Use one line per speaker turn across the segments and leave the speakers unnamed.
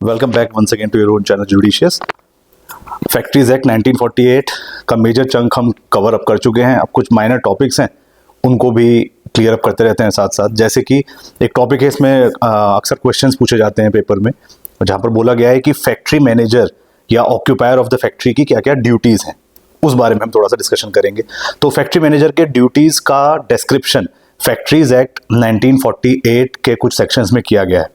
Welcome back once again to your own channel judicious. Factories act 1948 का major chunk हम cover up कर चुके हैं। अब कुछ माइनर टॉपिक्स हैं उनको भी क्लियर अप करते रहते हैं साथ साथ। जैसे कि एक टॉपिक है, इसमें अक्सर क्वेश्चंस पूछे जाते हैं पेपर में, जहाँ पर बोला गया है कि फैक्ट्री मैनेजर या ऑक्यूपायर ऑफ द फैक्ट्री की क्या क्या ड्यूटीज़ हैं, उस बारे में हम थोड़ा सा डिस्कशन करेंगे। तो फैक्ट्री मैनेजर के ड्यूटीज़ का डिस्क्रिप्शन फैक्ट्रीज एक्ट 1948 के कुछ सेक्शंस में किया गया है।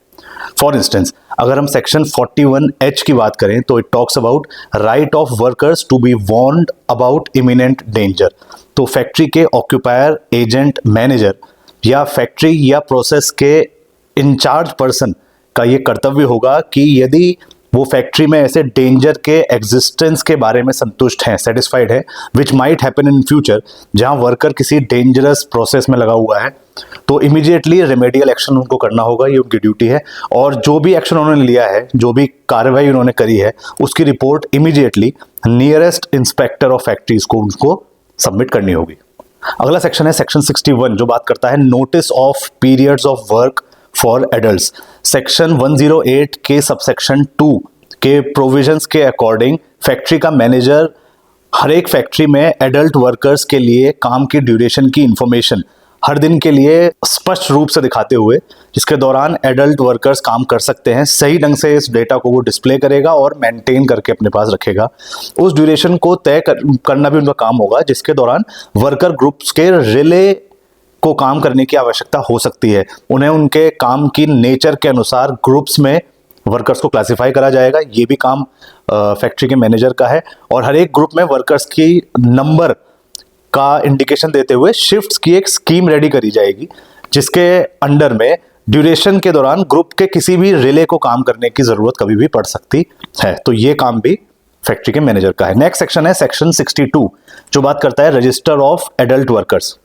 फॉर इंस्टेंस, अगर हम सेक्शन 41H की बात करें तो it talks about right of workers to be warned about imminent danger. तो फैक्ट्री के ऑक्यूपायर, एजेंट, मैनेजर या फैक्ट्री या प्रोसेस के इंचार्ज पर्सन का ये कर्तव्य होगा कि यदि वो फैक्ट्री में ऐसे डेंजर के एग्जिस्टेंस के बारे में संतुष्ट हैं, सेटिस्फाइड है, which might happen in future, जहां वर्कर किसी डेंजरस प्रोसेस में लगा हुआ है, तो इमीडिएटली रेमेडियल एक्शन उनको करना होगा। ये उनकी ड्यूटी है। और जो भी एक्शन उन्होंने लिया है, जो भी कार्रवाई उन्होंने करी है, उसकी report immediately nearest inspector of factories को उनको सबमिट करनी होगी। अगला सेक्शन है सेक्शन 61, जो बात करता है notice of periods of work for adults. Section 108 के सबसेक्शन 2 के प्रोविजंस के अकॉर्डिंग फैक्ट्री का मैनेजर हर एक फैक्ट्री में एडल्ट वर्कर्स के लिए काम की ड्यूरेशन की इंफॉर्मेशन हर दिन के लिए स्पष्ट रूप से दिखाते हुए, जिसके दौरान एडल्ट वर्कर्स काम कर सकते हैं, सही ढंग से इस डेटा को वो डिस्प्ले करेगा और मेंटेन करके अपने पास रखेगा। उस ड्यूरेशन को तय करना भी उनका काम होगा, जिसके दौरान वर्कर ग्रुप्स के रिले को काम करने की आवश्यकता हो सकती है। उन्हें उनके काम की नेचर के अनुसार ग्रुप्स में वर्कर्स को क्लासिफाई करा जाएगा। ये भी काम फैक्ट्री के मैनेजर का है। और हर एक ग्रुप में वर्कर्स की नंबर का इंडिकेशन देते हुए शिफ्ट्स की एक स्कीम रेडी करी जाएगी, जिसके अंडर में ड्यूरेशन के दौरान ग्रुप के किसी भी रिले को काम करने की जरूरत कभी भी पड़ सकती है। तो ये काम भी फैक्ट्री के मैनेजर का है। नेक्स्ट सेक्शन है सेक्शन 62, जो बात करता है रजिस्टर ऑफ एडल्ट वर्कर्स।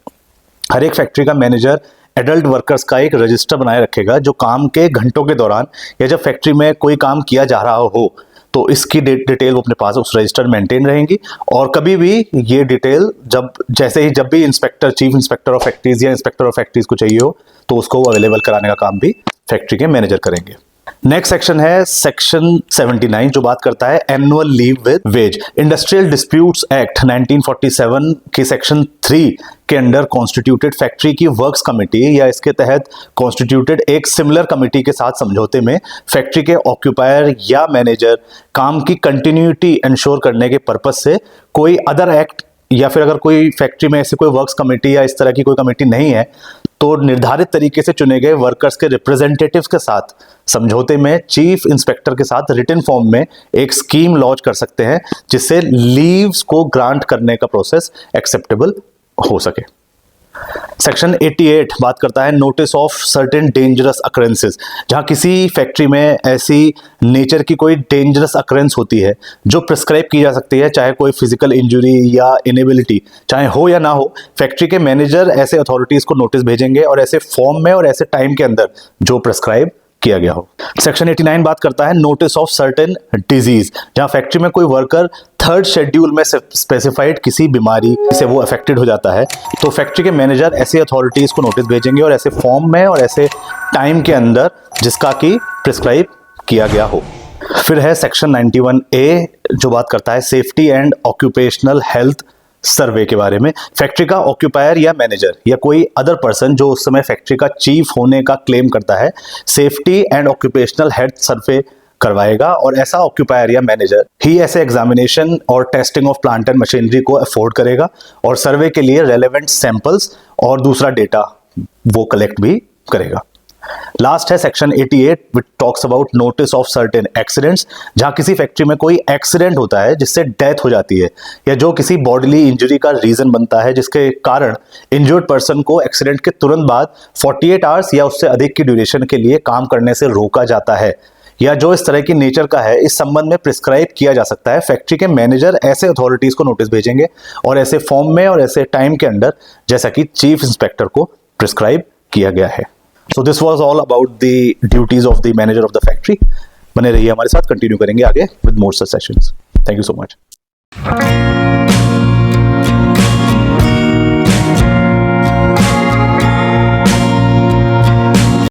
हर एक फैक्ट्री का मैनेजर एडल्ट वर्कर्स का एक रजिस्टर बनाए रखेगा, जो काम के घंटों के दौरान या जब फैक्ट्री में कोई काम किया जा रहा हो तो इसकी डिटेल वो अपने पास उस रजिस्टर मेंटेन रहेंगी। और कभी भी ये डिटेल जब भी inspector, chief inspector of factories या इंस्पेक्टर ऑफ फैक्ट्रीज को चाहिए हो तो उसको अवेलेबल कराने का काम भी फैक्ट्री के मैनेजर करेंगे। नेक्स्ट सेक्शन है सेक्शन 79, जो बात करता है annual leave with wage. Industrial disputes act 1947 के सेक्शन 3 के अंडर कॉन्स्टिट्यूटेड फैक्ट्री की वर्क्स कमेटी या इसके तहत कॉन्स्टिट्यूटेड एक सिमिलर कमेटी के साथ समझौते में फैक्ट्री के ऑक्यूपायर या मैनेजर काम की कंटिन्यूटी इंश्योर करने के पर्पज से कोई अदर एक्ट, या फिर अगर कोई फैक्ट्री में ऐसी कोई वर्क्स कमेटी या इस तरह की कोई कमेटी नहीं है तो निर्धारित तरीके से चुने गए वर्कर्स के रिप्रेजेंटेटिव्स के साथ समझौते में चीफ इंस्पेक्टर के साथ रिटन फॉर्म में एक स्कीम लॉन्च कर सकते हैं, जिससे लीव्स को ग्रांट करने का प्रोसेस एक्सेप्टेबल हो सके। सेक्शन 88 बात करता है notice of certain dangerous occurrences. जहां किसी फैक्ट्री में ऐसी नेचर की कोई डेंजरस अकरेंस होती है जो प्रिस्क्राइब की जा सकती है, चाहे कोई फिजिकल इंजरी या इनेबिलिटी चाहे हो या ना हो, फैक्ट्री के मैनेजर ऐसे अथॉरिटीज को नोटिस भेजेंगे और ऐसे फॉर्म में और ऐसे टाइम के अंदर जो प्रिस्क्राइब किया गया हो। सेक्शन 89 बात करता है नोटिस ऑफ सर्टेन डिजीज। जहां फैक्ट्री में कोई वर्कर 3rd शेड्यूल में स्पेसिफाइड किसी बीमारी से वो अफेक्टेड हो जाता है तो फैक्ट्री के मैनेजर ऐसी अथॉरिटीज को नोटिस भेजेंगे और ऐसे फॉर्म में और ऐसे टाइम के अंदर जिसका कि प्रिस्क्राइब किया गया हो। फिर है सेक्शन 91A, जो बात करता है safety and occupational health survey के बारे में। फैक्ट्री का ऑक्यूपायर या मैनेजर या कोई अदर पर्सन जो उस समय फैक्ट्री का चीफ होने का क्लेम करता है, safety and occupational health survey करवाएगा। और ऐसा ऑक्यूपायर या मैनेजर ही ऐसे एग्जामिनेशन और testing of plant and machinery को अफोर्ड करेगा और सर्वे के लिए रेलेवेंट सैंपल्स और दूसरा डेटा वो कलेक्ट भी करेगा। लास्ट है section 88 which talks about notice of certain accidents. जहां किसी फैक्ट्री में कोई एक्सीडेंट होता है जिससे डेथ हो जाती है या जो किसी बॉडीली इंजरी का रीजन बनता है, जिसके कारण इंजर्ड पर्सन को एक्सीडेंट के तुरंत बाद 48 आवर्स या उससे अधिक की ड्यूरेशन के लिए काम करने से रोका जाता है, या जो इस तरह की नेचर का है, इस संबंध में प्रिस्क्राइब किया जा सकता है। फैक्ट्री के मैनेजर ऐसे अथॉरिटीज को नोटिस भेजेंगे और ऐसे फॉर्म में और ऐसे टाइम के अंदर, जैसा कि चीफ इंस्पेक्टर को प्रिस्क्राइब किया गया है। So this was all about the duties of the manager of the factory. बने रहिए हमारे साथ, कंटिन्यू करेंगे आगे with more such sessions. Thank you so much.